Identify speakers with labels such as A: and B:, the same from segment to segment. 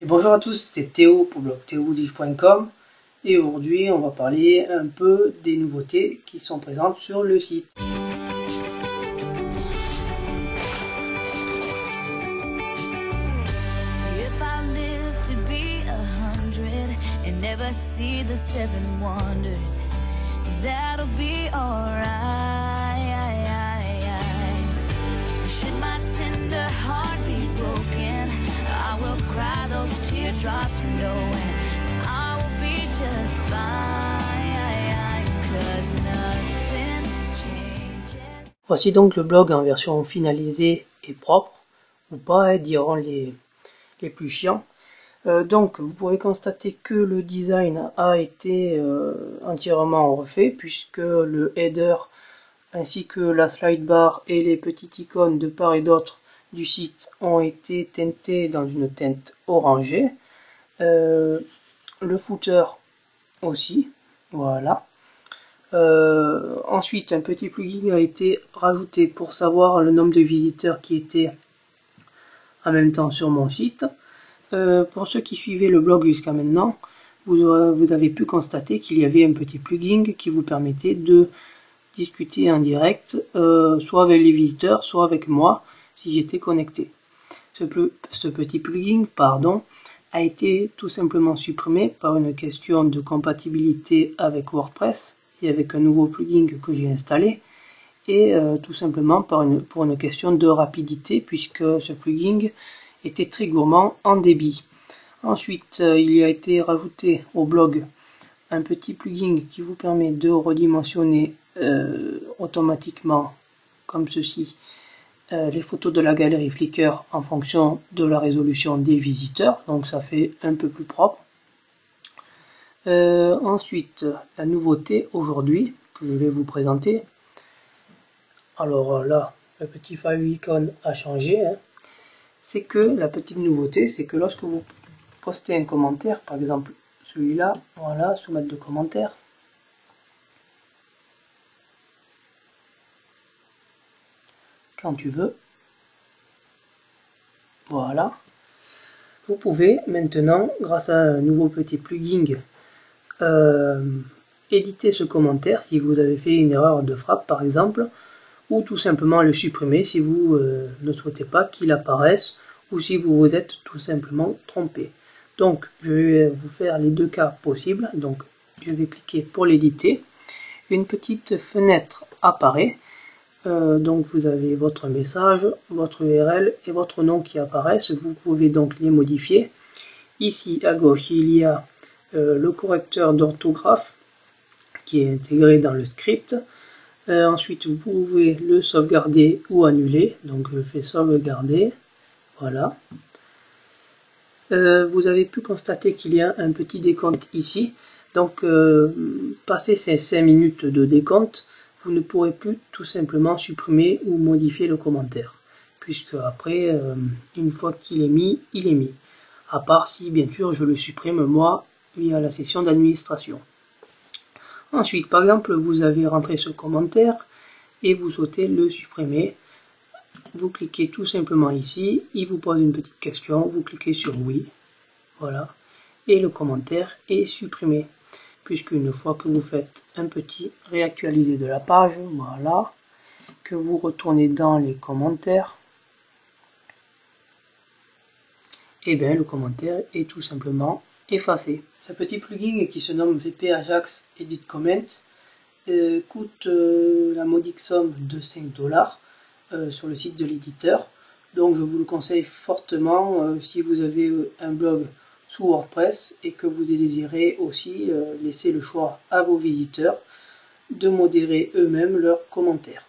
A: Et bonjour à tous, c'est Théo pour blog theoboudif.com et aujourd'hui on va parler un peu des nouveautés qui sont présentes sur le site. Voici donc le blog en version finalisée et propre, ou pas, diront les plus chiants. Donc vous pouvez constater que le design a été entièrement refait, puisque le header ainsi que la slide bar et les petites icônes de part et d'autre du site ont été teintés dans une teinte orangée. Le footer aussi, voilà. Ensuite, un petit plugin a été rajouté pour savoir le nombre de visiteurs qui étaient en même temps sur mon site. Pour ceux qui suivaient le blog jusqu'à maintenant, vous avez pu constater qu'il y avait un petit plugin qui vous permettait de discuter en direct, soit avec les visiteurs, soit avec moi, si j'étais connecté. Ce petit plugin, a été tout simplement supprimé par une question de compatibilité avec WordPress et avec un nouveau plugin que j'ai installé, et tout simplement pour une question de rapidité, puisque ce plugin était très gourmand en débit. Ensuite, il y a été rajouté au blog un petit plugin qui vous permet de redimensionner automatiquement, comme ceci, les photos de la galerie Flickr en fonction de la résolution des visiteurs, donc ça fait un peu plus propre. Ensuite, la nouveauté aujourd'hui que je vais vous présenter. Alors là, le petit favicon a changé. C'est que la petite nouveauté, c'est que lorsque vous postez un commentaire, par exemple celui-là, voilà, soumettre de commentaires. Quand tu veux. Voilà. Vous pouvez maintenant, grâce à un nouveau petit plugin, éditer ce commentaire si vous avez fait une erreur de frappe par exemple, ou tout simplement le supprimer si vous ne souhaitez pas qu'il apparaisse, ou si vous vous êtes tout simplement trompé. Donc je vais vous faire les deux cas possibles. Donc je vais cliquer pour l'éditer. Une petite fenêtre apparaît. Donc vous avez votre message, votre URL et votre nom qui apparaissent. Vous pouvez donc les modifier. Ici à gauche il y a le correcteur d'orthographe qui est intégré dans le script. Ensuite vous pouvez le sauvegarder ou annuler. Donc je fais sauvegarder. Voilà. Vous avez pu constater qu'il y a un petit décompte ici. Donc passé ces 5 minutes de décompte, vous ne pourrez plus tout simplement supprimer ou modifier le commentaire, puisque après, une fois qu'il est mis, il est mis. À part si bien sûr je le supprime moi via la session d'administration. Ensuite, par exemple, vous avez rentré ce commentaire et vous souhaitez le supprimer. Vous cliquez tout simplement ici, il vous pose une petite question, vous cliquez sur oui, voilà, et le commentaire est supprimé. Puisqu'une fois que vous faites un petit réactualiser de la page, voilà, que vous retournez dans les commentaires, et bien le commentaire est tout simplement effacé. Ce petit plugin qui se nomme VP Ajax Edit Comment coûte la modique somme de 5 $ sur le site de l'éditeur. Donc je vous le conseille fortement si vous avez un blog sous WordPress et que vous désirez aussi laisser le choix à vos visiteurs de modérer eux-mêmes leurs commentaires.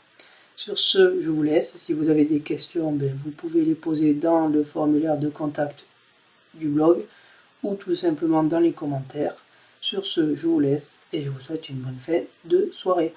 A: Sur ce, je vous laisse. Si vous avez des questions, vous pouvez les poser dans le formulaire de contact du blog ou tout simplement dans les commentaires. Sur ce, je vous laisse et je vous souhaite une bonne fin de soirée.